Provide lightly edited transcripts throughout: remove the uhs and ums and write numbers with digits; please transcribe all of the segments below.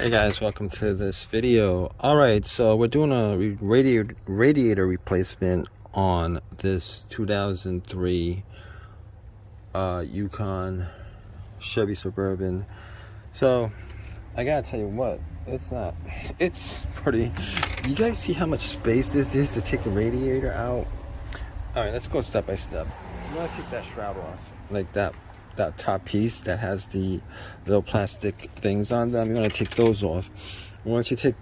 Hey guys, welcome to this video. Alright, so we're doing a radiator replacement on this 2003 Yukon Chevy Suburban. So I gotta tell you what, it's pretty. You guys see how much space this is to take the radiator out? Alright, let's go step by step. I'm gonna take that shroud off, like that top piece that has the little plastic things on them. You want to take those off. Once you take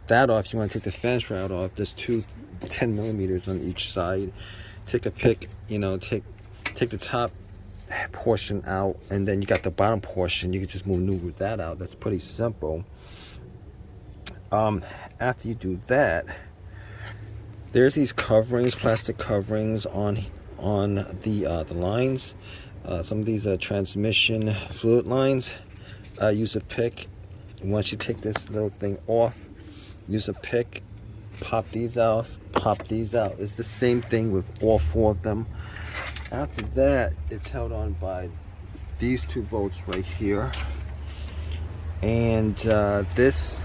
that off, you want to take the fan shroud off. There's two 10 millimeters on each side. Take a pick, take the top portion out, and then you got the bottom portion. You can just maneuver that out. That's pretty simple. After you do that, there's these coverings, plastic coverings on the lines. Some of these transmission fluid lines. Use a pick. Once you take this little thing off, use a pick, pop these off, pop these out. It's the same thing with all four of them. After that, it's held on by these two bolts right here, and this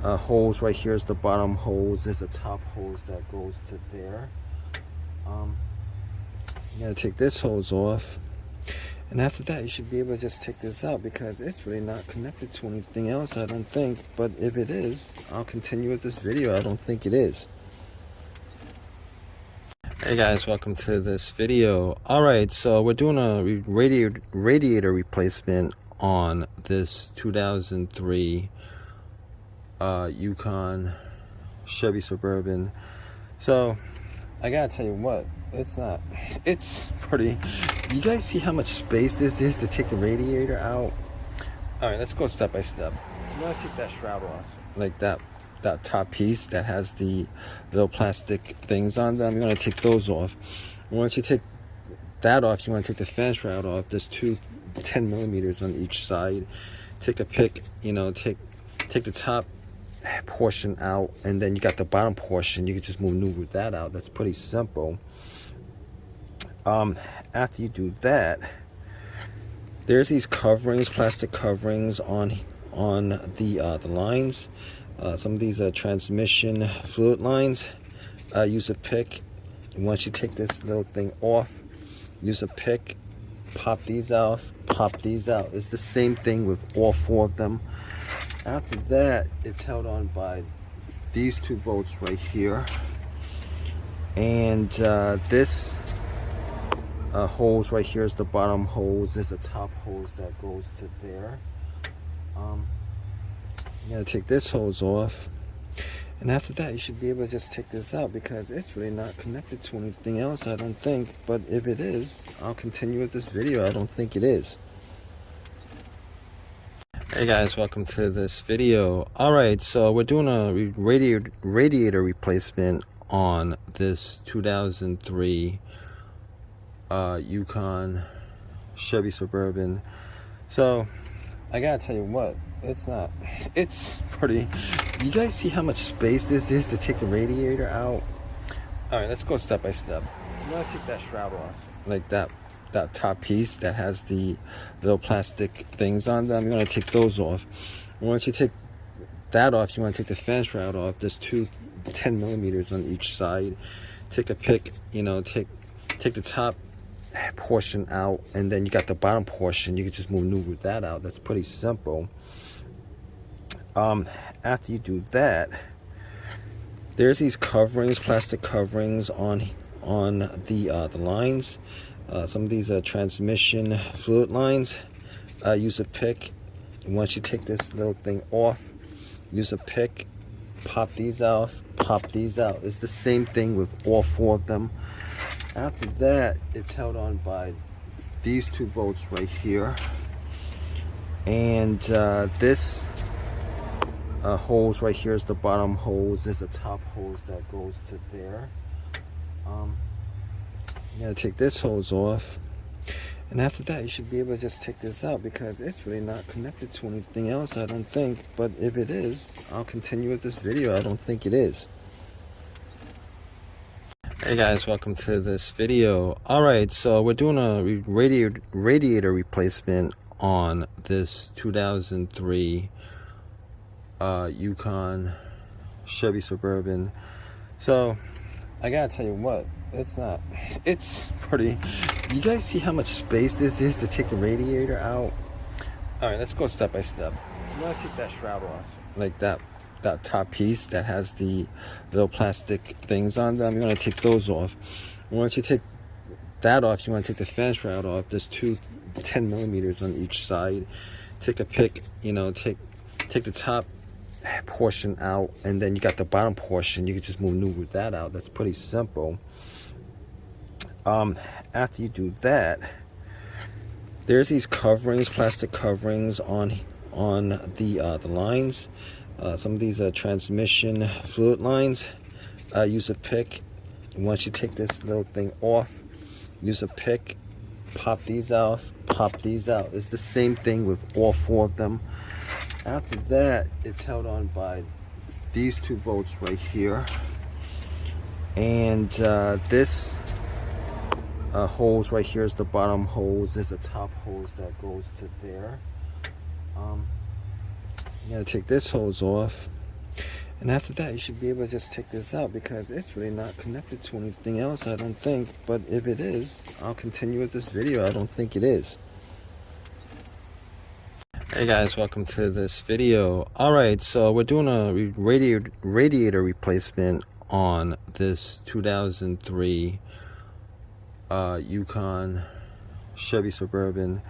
hose right here is the bottom hose. There's a top hose that goes to there. You gotta take this hose off, and after that you should be able to just take this out, because it's really not connected to anything else, I don't think. But if it is, I'll continue with this video. I don't think it is. Hey guys, welcome to this video. Alright, so we're doing a radiator replacement on this 2003 Yukon Chevy Suburban. So I gotta tell you what, it's pretty. You guys see how much space this is to take the radiator out? Alright, let's go step by step. I'm gonna take that shroud off, like that top piece that has the little plastic things on them. You want to take those off. Once you take that off, you want to take the fan shroud off. There's two 10 millimeters on each side. Take a pick, take the top portion out, and then you got the bottom portion. You can just maneuver that out. That's pretty simple. After you do that, there's these coverings, plastic coverings on the lines. Some of these transmission fluid lines. Use a pick. Once you take this little thing off, use a pick, pop these off, pop these out. It's the same thing with all four of them. After that, it's held on by these two bolts right here, and this hose right here is the bottom hose. There's a top hose that goes to there. You gotta take this hose off, and after that you should be able to just take this out, because it's really not connected to anything else, I don't think. But if it is, I'll continue with this video. I don't think it is. Hey guys, welcome to this video. Alright, so we're doing a radiator replacement on this 2003 Yukon Chevy Suburban. So I gotta tell you what, it's pretty. You guys see how much space this is to take the radiator out? Alright, let's go step by step. I'm gonna take that shroud off, like that top piece that has the little plastic things on them. You want to take those off. Once you take that off, you want to take the fan shroud off. There's two 10 millimeters on each side. Take a pick, take the top portion out, and then you got the bottom portion. You can just maneuver that out. That's pretty simple. After you do that, there's these coverings, plastic coverings on the lines. Some of these transmission fluid lines. Use a pick. Once you take this little thing off, use a pick, pop these off, pop these out. It's the same thing with all four of them. After that, it's held on by these two bolts right here, and this hose right here is the bottom hose. There's a top hose that goes to there. You gotta take this hose off, and after that you should be able to just take this out, because it's really not connected to anything else, I don't think. But if it is, I'll continue with this video. I don't think it is. Hey guys, welcome to this video. Alright, so we're doing a radiator replacement on this 2003 Yukon Chevy Suburban. So I gotta tell you what, it's pretty. You guys see how much space this is to take the radiator out? All right, let's go step by step. You want to take that shroud off, like that top piece that has the little plastic things on them. You want to take those off. Once you take that off, you want to take the fan shroud off. There's two 10 millimeters on each side. Take a pick, take the top portion out, and then you got the bottom portion. You can just maneuver that out. That's pretty simple. After you do that, there's these coverings, plastic coverings on the lines. Some of these transmission fluid lines. Use a pick. Once you take this little thing off, use a pick, pop these off, pop these out. It's the same thing with all four of them. After that, it's held on by these two bolts right here, and this hose right here is the bottom hose. There's a top hose that goes to there. You gotta take this hose off, and after that you should be able to just take this out, because it's really not connected to anything else, I don't think. But if it is, I'll continue with this video. I don't think it is. Hey guys, welcome to this video. Alright, so we're doing a radiator replacement on this 2003 Yukon Chevy Suburban.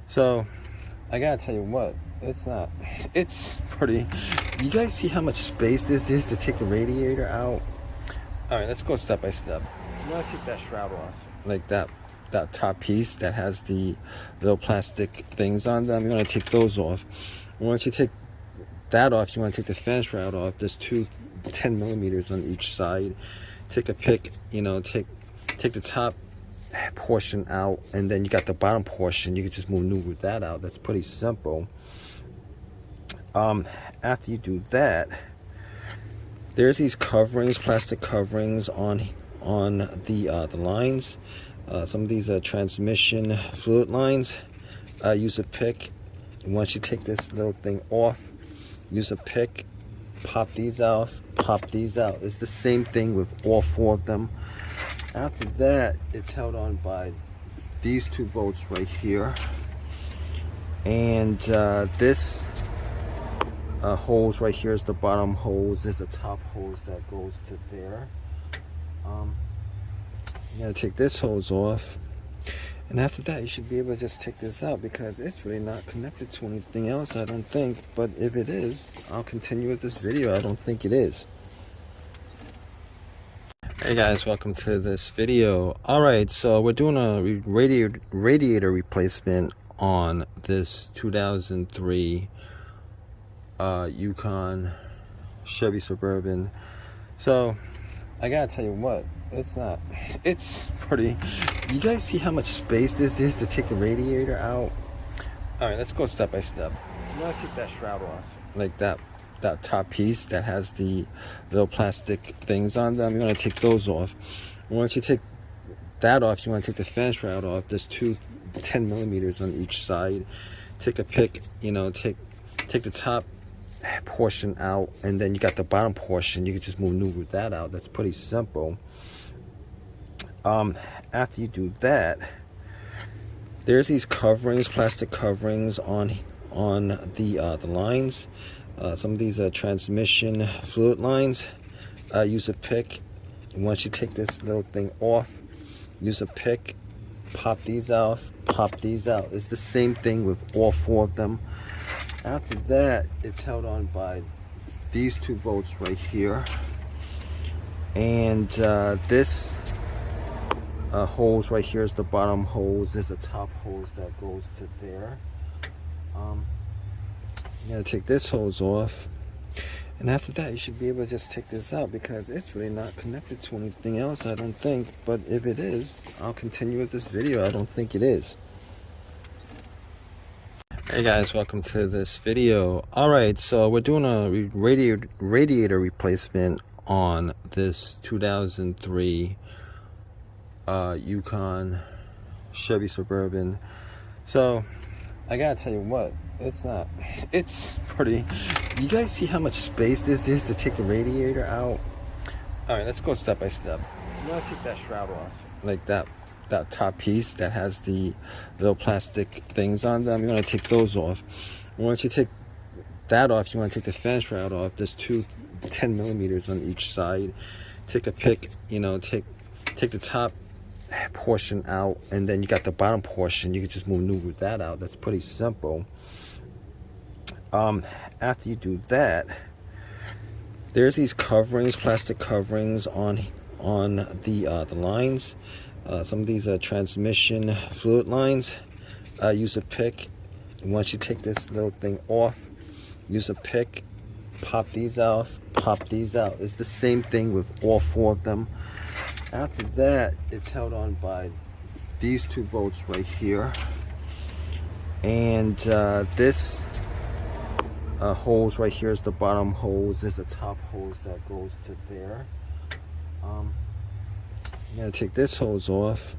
So I gotta tell you what, it's pretty. You guys see how much space this is to take the radiator out? All right, let's go step by step. You want to take that shroud off, like that top piece that has the little plastic things on them. You want to take those off. Once you take that off, you want to take the fan shroud off. There's two 10 millimeters on each side. Take a pick, take the top portion out, and then you got the bottom portion. You can just maneuver that out. That's pretty simple. After you do that, there's these coverings, plastic coverings on the lines. Some of these transmission fluid lines. Use a pick. Once you take this little thing off, use a pick, pop these off, pop these out. It's the same thing with all four of them. After that, it's held on by these two bolts right here, and this hose right here is the bottom hose. There's a top hose that goes to there. You gotta take this hose off, and after that you should be able to just take this out, because it's really not connected to anything else, I don't think. But if it is, I'll continue with this video. I don't think it is. Hey guys, welcome to this video. Alright, so we're doing a radiator replacement on this 2003 Yukon Chevy Suburban. So I gotta tell you what, it's pretty. You guys see how much space this is to take the radiator out? All right, let's go step by step. You want to take that shroud off, like that top piece that has the little plastic things on them. You want to take those off. Once you take that off, you want to take the fan shroud off. There's two 10 millimeters on each side. Take a pick, take the top portion out, and then you got the bottom portion. You can just maneuver that out. That's pretty simple. After you do that, there's these coverings, plastic coverings on the lines. Some of these transmission fluid lines. Use a pick. Once you take this little thing off, use a pick, pop these off, pop these out. It's the same thing with all four of them. After that, it's held on by these two bolts right here, and this hose right here is the bottom hose. There's a top hose that goes to there. You gotta take this hose off, and after that you should be able to just take this out, because it's really not connected to anything else, I don't think. But if it is, I'll continue with this video. I don't think it is. Hey guys, welcome to this video. Alright, so we're doing a radiator replacement on this 2003 Yukon Chevy Suburban. So I gotta tell you what, it's not, it's pretty, you guys see how much space this is to take the radiator out? All right, let's go step by step. You want to take that shroud off, like that top piece that has the little plastic things on them. You want to take those off. Once you take that off, you want to take the fan shroud off. There's two 10 millimeters on each side. Take a pick, you know, take the top portion out, and then you got the bottom portion. You can just maneuver that out. That's pretty simple. After you do that, there's these coverings, plastic coverings on the lines. Some of these are transmission fluid lines. Use a pick. Once you take this little thing off, use a pick, pop these off, pop these out. It's the same thing with all four of them. After that, it's held on by these two bolts right here, and this hose right here is the bottom hose. There's a top hose that goes to there. I'm gonna take this hose off,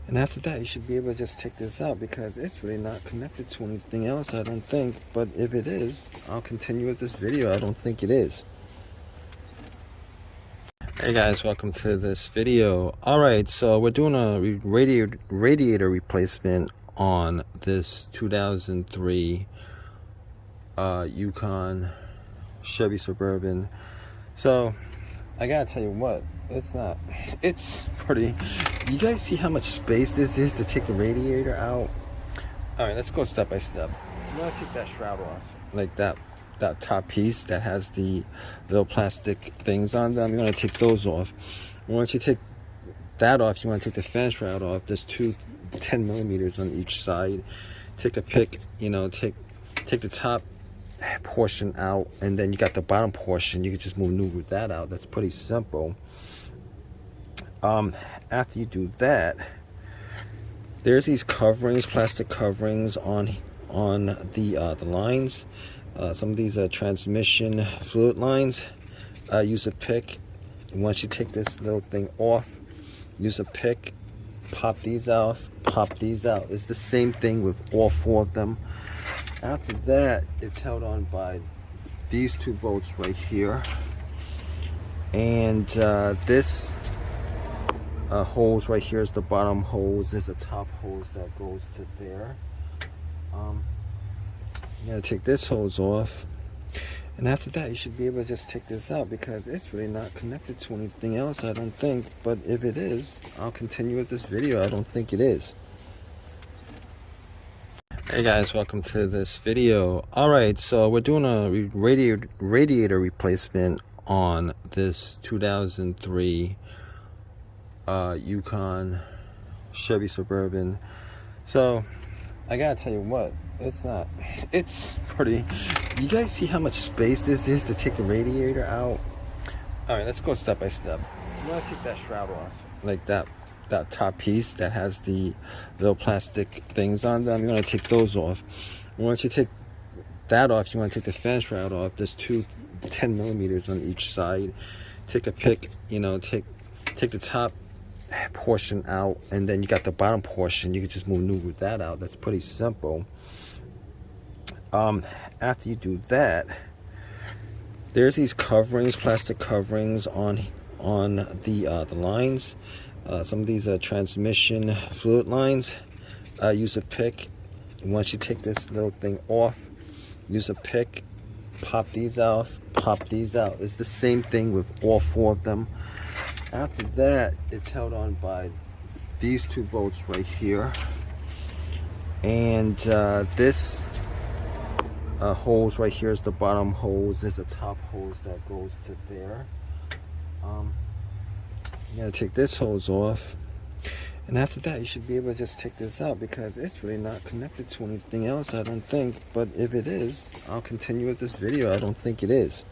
and after that you should be able to just take this out, because it's really not connected to anything else, I don't think. But if it is, I'll continue with this video. I don't think it is. Hey guys, welcome to this video. Alright, so we're doing a radiator replacement on this 2003 Yukon Chevy Suburban. So I gotta tell you what, it's not, it's pretty, you guys see how much space this is to take the radiator out? Alright, let's go step by step. You want to take that shroud off, like that top piece that has the little plastic things on them. You want to take those off. Once you take that off, you want to take the fan shroud off. There's two 10 millimeters on each side. Take a pick, you know, take the top portion out, and then you got the bottom portion. You can just maneuver that out. That's pretty simple. After you do that, there's these coverings, plastic coverings on the lines. Some of these are transmission fluid lines. Use a pick. Once you take this little thing off, use a pick, pop these off, pop these out. It's the same thing with all four of them. After that, it's held on by these two bolts right here, and this hose right here is the bottom hose. There's a top hose that goes to there. I'm gonna take this hose off, and after that you should be able to just take this out, because it's really not connected to anything else, I don't think. But if it is, I'll continue with this video. I don't think it is. Hey guys, welcome to this video. Alright, so we're doing a radiator replacement on this 2003 Yukon Chevy Suburban. So I gotta tell you what, it's not, it's pretty, you guys see how much space this is to take the radiator out? Alright, let's go step by step. You want to take that shroud off, like that top piece that has the little plastic things on them. You want to take those off. Once you take that off, you want to take the fan shroud off. There's two 10 millimeters on each side. Take a pick, you know, take the top portion out, and then you got the bottom portion. You can just maneuver that out. That's pretty simple. After you do that, there's these coverings, plastic coverings on the lines. Some of these are transmission fluid lines. Use a pick. Once you take this little thing off, use a pick, pop these off, pop these out. It's the same thing with all four of them. After that, it's held on by these two bolts right here, and this hose right here is the bottom hose. There's a top hose that goes to there. I'm gonna take this hose off, and after that you should be able to just take this out, because it's really not connected to anything else, I don't think. But if it is, I'll continue with this video. I don't think it is.